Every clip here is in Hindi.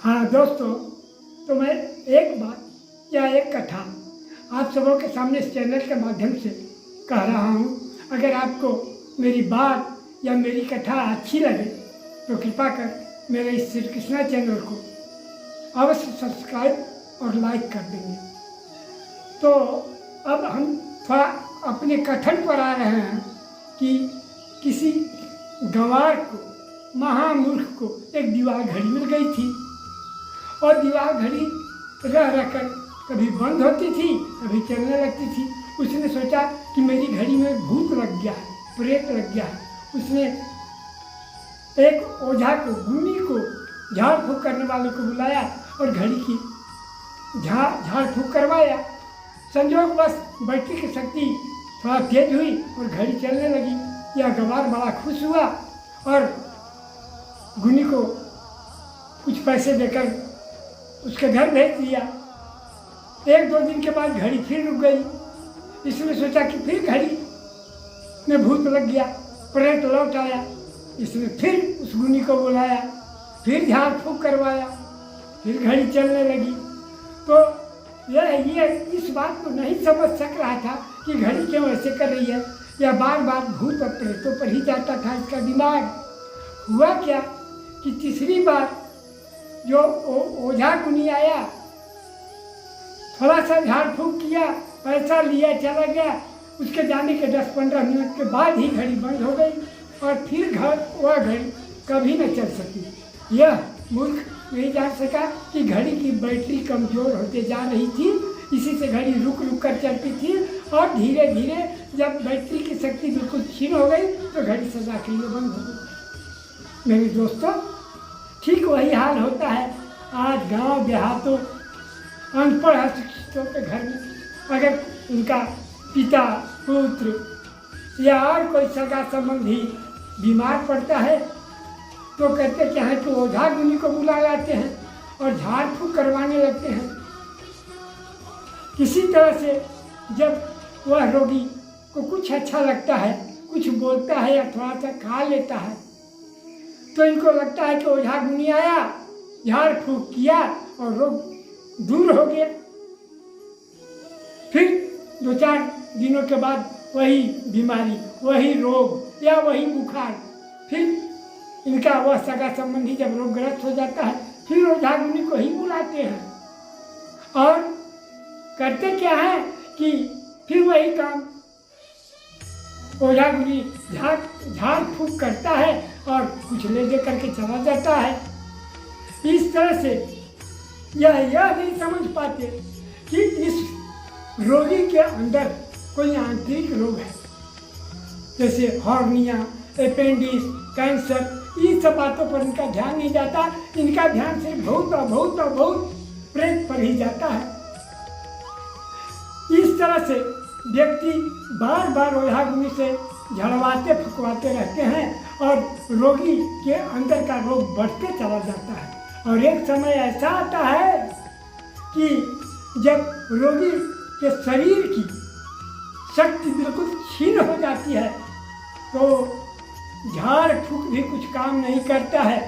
हाँ दोस्तों, तो मैं एक बात या एक कथा आप सबों के सामने इस चैनल के माध्यम से कह रहा हूँ। अगर आपको मेरी बात या मेरी कथा अच्छी लगे तो कृपा कर मेरे इस श्री कृष्णा चैनल को अवश्य सब्सक्राइब और लाइक कर देंगे। तो अब हम थोड़ा अपने कथन पर आ रहे हैं कि किसी गंवार को, महामूर्ख को एक दीवार घड़ी मिल गई थी और दीवार घड़ी रह रहकर कभी बंद होती थी, कभी चलने लगती थी। उसने सोचा कि मेरी घड़ी में भूत लग गया है, प्रेत लग गया है। उसने एक ओझा को, गुनी को, झाड़ फूँक करने वाले को बुलाया और घड़ी की झाड़ फूँक करवाया। संयोगवश बैटरी की शक्ति थोड़ा तेज हुई और घड़ी चलने लगी। यह गंवार बड़ा खुश हुआ और गुनी को कुछ पैसे देकर उसके घर भेज दिया। एक दो दिन के बाद घड़ी फिर रुक गई। इसने सोचा कि फिर घड़ी में भूत लग गया, प्रेत लौट आया। इसने फिर उस गुनी को बुलाया, फिर झाड़ फूँक करवाया, फिर घड़ी चलने लगी। तो ये इस बात को नहीं समझ सक रहा था कि घड़ी क्यों ऐसे कर रही है। यह बार बार भूत और प्रेतों पर ही जाता था इसका दिमाग। हुआ क्या कि तीसरी बार जो ओझा गुनी आया, थोड़ा सा झाड़ फूँक किया, पैसा लिया, चला गया। उसके जाने के 10-15 मिनट के बाद ही घड़ी बंद हो गई और फिर वह घड़ी कभी न चल सकी। यह मूर्ख नहीं जान सका कि घड़ी की बैटरी कमज़ोर होते जा रही थी। इसी से घड़ी रुक रुक कर चलती थी और धीरे धीरे जब बैटरी की शक्ति बिल्कुल क्षीण हो गई तो घड़ी सदा के लिए बंद हो गई। मेरे दोस्तों, ठीक वही हाल होता है आज गांव देहातों, अनपढ़ अशिक्षितों के घर में। अगर उनका पिता, पुत्र या और कोई सगा संबंधी बीमार पड़ता है तो कहते क्या है कि ओझा गुनी को बुला लाते हैं और झाड़ फूँक करवाने लगते हैं। किसी तरह से जब वह रोगी को कुछ अच्छा लगता है, कुछ बोलता है या थोड़ा सा खा लेता है तो इनको लगता है कि ओझा गुनी आया, झाड़ फूँक किया और रोग दूर हो गया। फिर 2-4 दिनों के बाद वही बीमारी, वही रोग या वही बुखार, फिर इनका वह सगा संबंधी जब रोगग्रस्त हो जाता है फिर ओझा गुनी को ही बुलाते हैं और करते क्या है कि फिर वही काम ओझा गुनी झाड़ फूँक करता है और कुछ ले दे करके चला जाता है। इस तरह से यह नहीं समझ पाते कि इस रोगी के अंदर कोई आंतरिक रोग है, जैसे हॉर्निया, अपेंडिक्स, कैंसर। इन सब बातों पर इनका ध्यान नहीं जाता। इनका ध्यान सिर्फ बहुत प्रेत पर ही जाता है। इस तरह से व्यक्ति बार बार ओझा गुनी से झड़वाते फुकवाते रहते हैं और रोगी के अंदर का रोग बढ़ते चला जाता है। और एक समय ऐसा आता है कि जब रोगी के शरीर की शक्ति बिल्कुल क्षीण हो जाती है तो झाड़ फूँक भी कुछ काम नहीं करता है,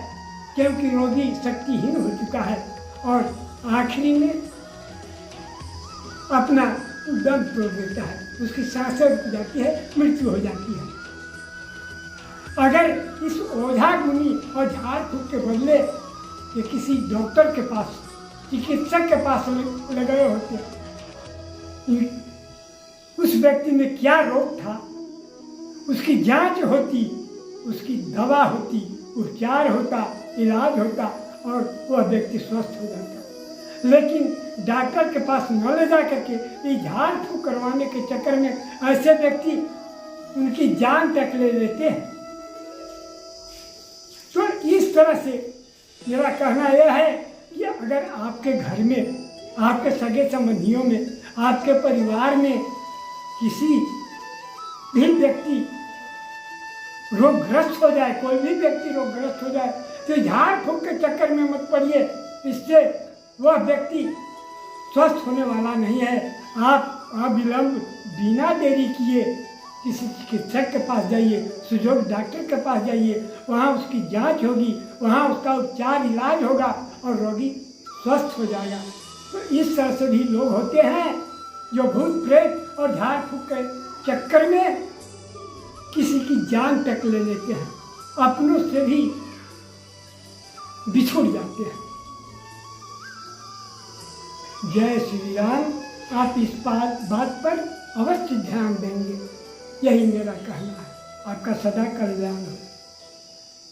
क्योंकि रोगी शक्तिहीन हो चुका है और आखिरी में अपना दम तोड़ देता है। उसकी सांसें रुक जाती है, मृत्यु हो जाती है। अगर इस ओझा गुनी और झाड़ फूँक के बदले ये किसी डॉक्टर के पास, चिकित्सक के पास ले गए होते, उस व्यक्ति में क्या रोग था उसकी जांच होती, उसकी दवा होती, उपचार होता, इलाज होता और वह व्यक्ति स्वस्थ हो जाता। लेकिन डॉक्टर के पास न ले जा करके ये झाड़ फूँक करवाने के चक्कर में ऐसे व्यक्ति उनकी जान तक ले लेते हैं। तो इस तरह से मेरा कहना यह है कि अगर आपके घर में, आपके सगे संबंधियों में, आपके परिवार में किसी भी व्यक्ति रोगग्रस्त हो जाए, कोई भी व्यक्ति रोगग्रस्त हो जाए तो झाड़ फूँक के चक्कर में मत पड़िए। इससे वह व्यक्ति स्वस्थ होने वाला नहीं है। आप अविलंब बिना देरी किए किसी चिकित्सक के पास जाइए, सुजोग डॉक्टर के पास जाइए, वहाँ उसकी जांच होगी, वहाँ उसका उपचार इलाज होगा और रोगी स्वस्थ हो जाएगा। तो इस तरह से भी लोग होते हैं जो भूत प्रेत और झाड़ फूक के चक्कर में किसी की जान तक ले लेते हैं, अपनों से भी बिछुड़ जाते हैं। जय श्री राम। आप इस बात पर अवश्य ध्यान देंगे, यही मेरा कहना है। आपका सदा कल्याण हो।